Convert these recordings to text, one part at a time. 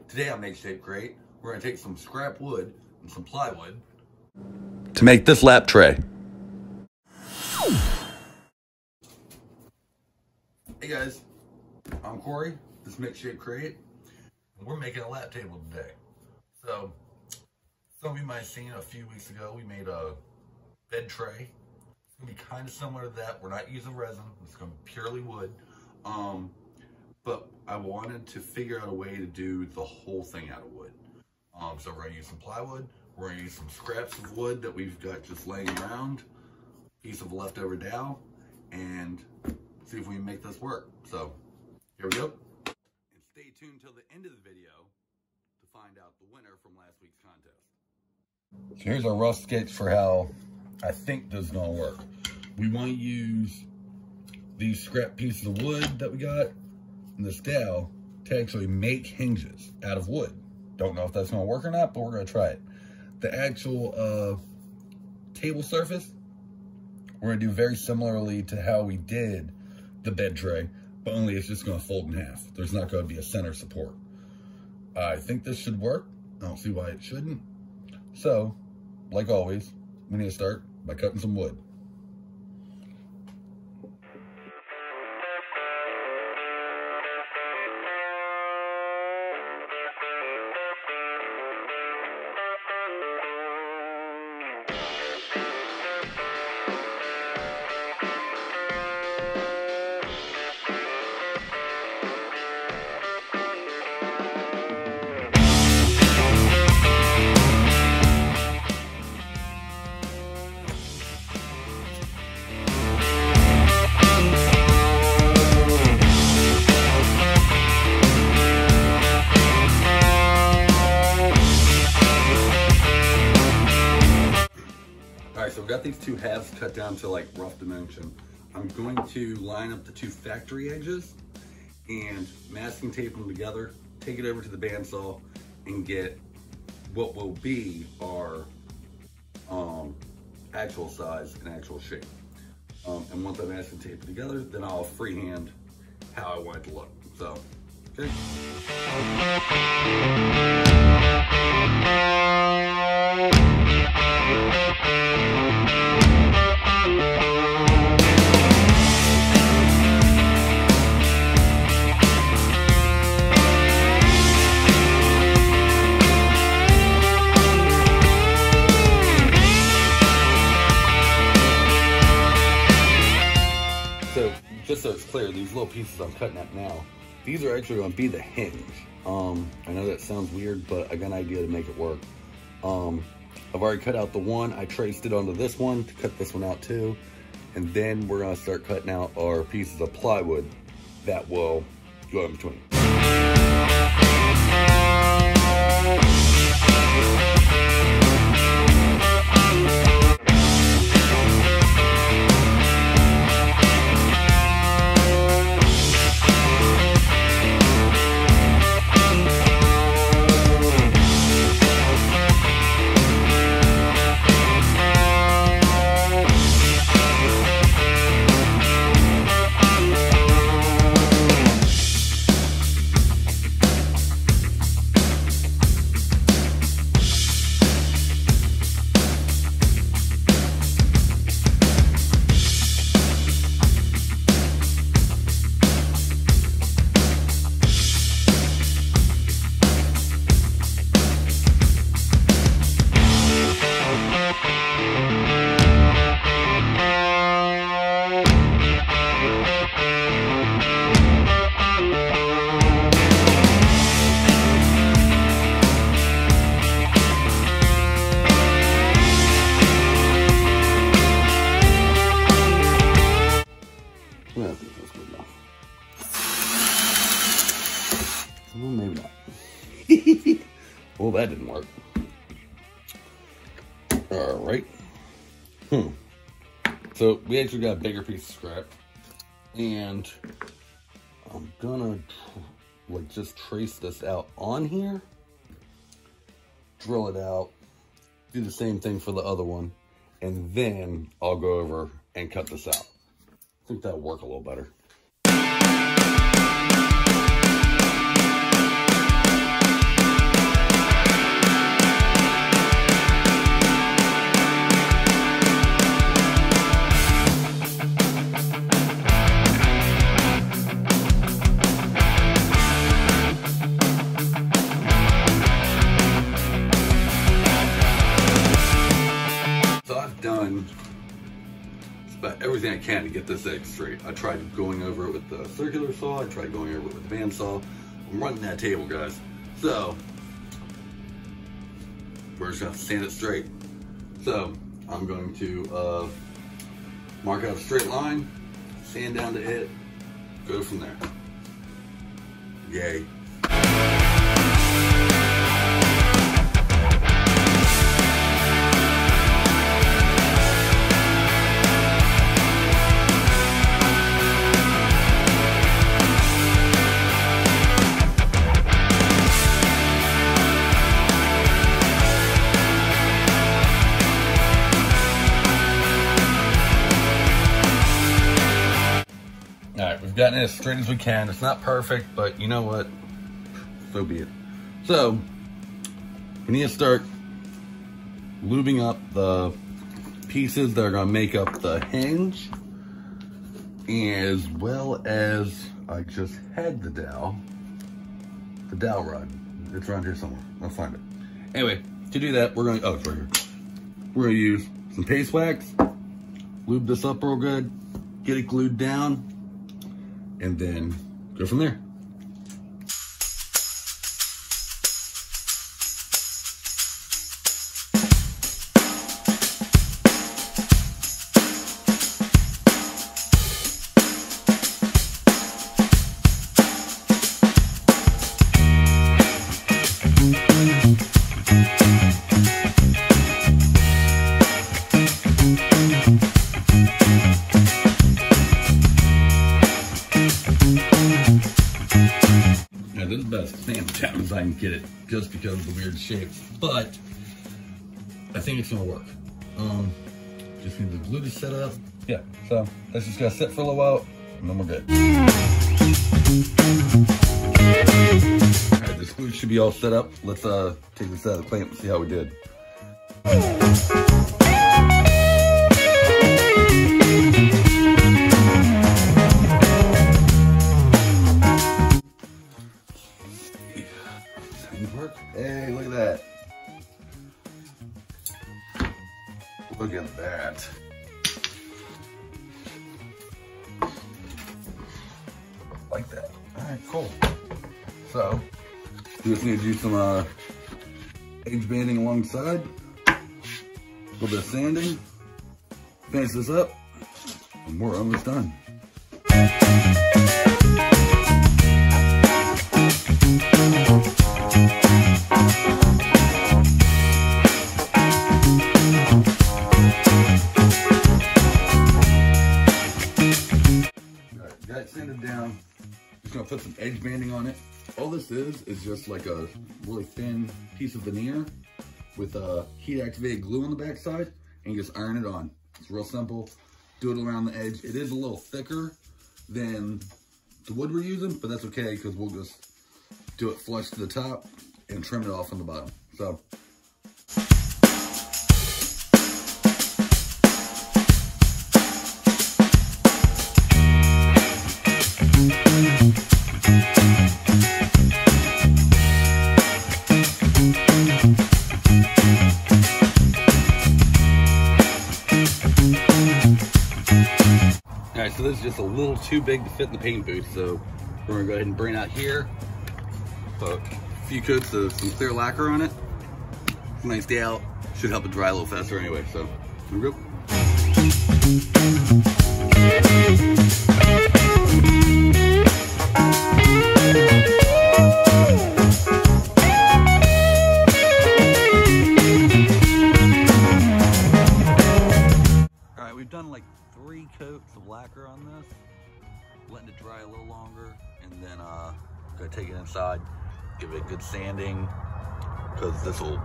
Today on Make Shape Crate, we're going to take some scrap wood and some plywood to make this lap tray. Hey guys, I'm Cory, this is Make Shape Crate, and we're making a lap table today. So, some of you might have seen a few weeks ago, we made a bed tray. It's going to be kind of similar to that. We're not using resin, it's going to be purely wood. But I wanted to figure out a way to do the whole thing out of wood. So we're going to use some plywood, we're going to use some scraps of wood that we've got just laying around, piece of leftover dowel, and see if we can make this work. So here we go. And stay tuned till the end of the video to find out the winner from last week's contest. So here's a rough sketch for how I think this is going to work. We want to use these scrap pieces of wood that we got and this dowel to actually make hinges out of wood. Don't know if that's going to work or not, but we're going to try it. The actual table surface, we're going to do very similarly to how we did the bed tray, but only it's just going to fold in half. There's not going to be a center support. I think this should work. I don't see why it shouldn't. So, like always, we need to start by cutting some wood. So I've got these two halves cut down to like rough dimension. I'm going to line up the two factory edges and masking tape them together, take it over to the bandsaw and get what will be our actual size and actual shape. And once I masking tape it together, then I'll freehand how I want it to look. So, okay. So, just so it's clear, these little pieces I'm cutting up now, these are actually going to be the hinge. I know that sounds weird, but I got an idea to make it work. I've already cut out the one. I traced it onto this one to cut this one out too. And then we're going to start cutting out our pieces of plywood that will go in between. Well, maybe not. Well, that didn't work. All right. So we actually got a bigger piece of scrap, and I'm gonna like just trace this out on here, drill it out, do the same thing for the other one, and then I'll go over and cut this out. I think that'll work a little better. about everything I can to get this edge straight. I tried going over it with the circular saw. I tried going over it with the bandsaw. I'm running that table, guys. So we're just gonna sand it straight. So I'm going to mark out a straight line, sand down to it, go from there. Yay. We've gotten it as straight as we can. It's not perfect, but you know what? So be it. So, we need to start lubing up the pieces that are going to make up the hinge, as well as I just had the dowel rod. It's around here somewhere. I'll find it. Anyway, to do that, we're going to, oh, it's right here. We're going to use some paste wax, lube this up real good, get it glued down, and then go from there. This is the best sand challenge I can get it, just because of the weird shapes, but I think it's gonna work. Just need the glue to set up. Yeah, so that's just gonna sit for a little while, and then we're good. All right, this glue should be all set up. Let's take this out of the clamp and see how we did. Hey, look at that. Look at that. Like that. All right, cool. So, we just need to do some edge banding alongside. A little bit of sanding. Finish this up, and we're almost done. Got it sanded down. Just gonna put some edge banding on it. All this is just like a really thin piece of veneer with heat activated glue on the back side, and you just iron it on. It's real simple. Do it around the edge. It is a little thicker than the wood we're using, but that's okay because we'll just do it flush to the top and trim it off on the bottom. So. All right, so this is just a little too big to fit in the paint booth, so we're gonna go ahead and bring it out here. Put a few coats of some clear lacquer on it. It's a nice day out. Should help it dry a little faster anyway, so here we go. All right, we've done like 3 coats of lacquer on this, letting it dry a little longer, and then gonna take it inside, give it a good sanding, because this will,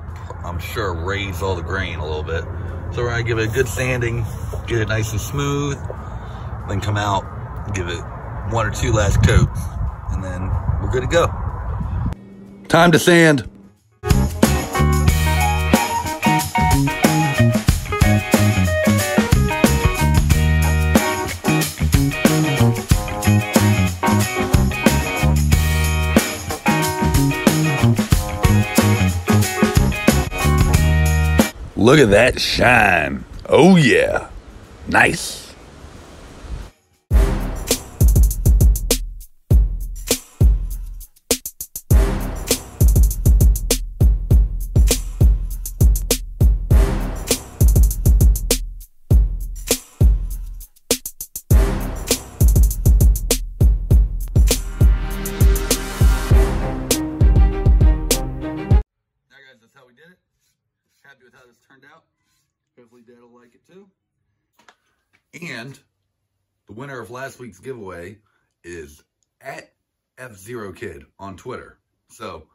I'm sure, raise all the grain a little bit. So we're gonna give it a good sanding, get it nice and smooth, then come out, give it 1 or 2 last coats, and then we're good to go. Time to sand. Look at that shine. Oh yeah. Nice. how this turned out. Hopefully Dad will like it too. And the winner of last week's giveaway is at F0Kid on Twitter. So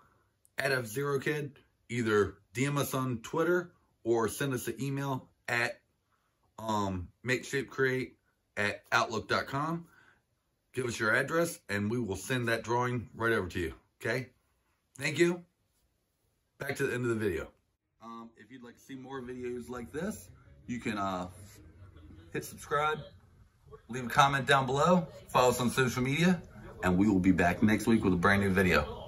at F0Kid, either DM us on Twitter or send us an email at makeshapecreate@outlook.com. Give us your address and we will send that drawing right over to you. Okay? Thank you. Back to the end of the video. If you'd like to see more videos like this, you can hit subscribe, leave a comment down below, follow us on social media, and we will be back next week with a brand new video.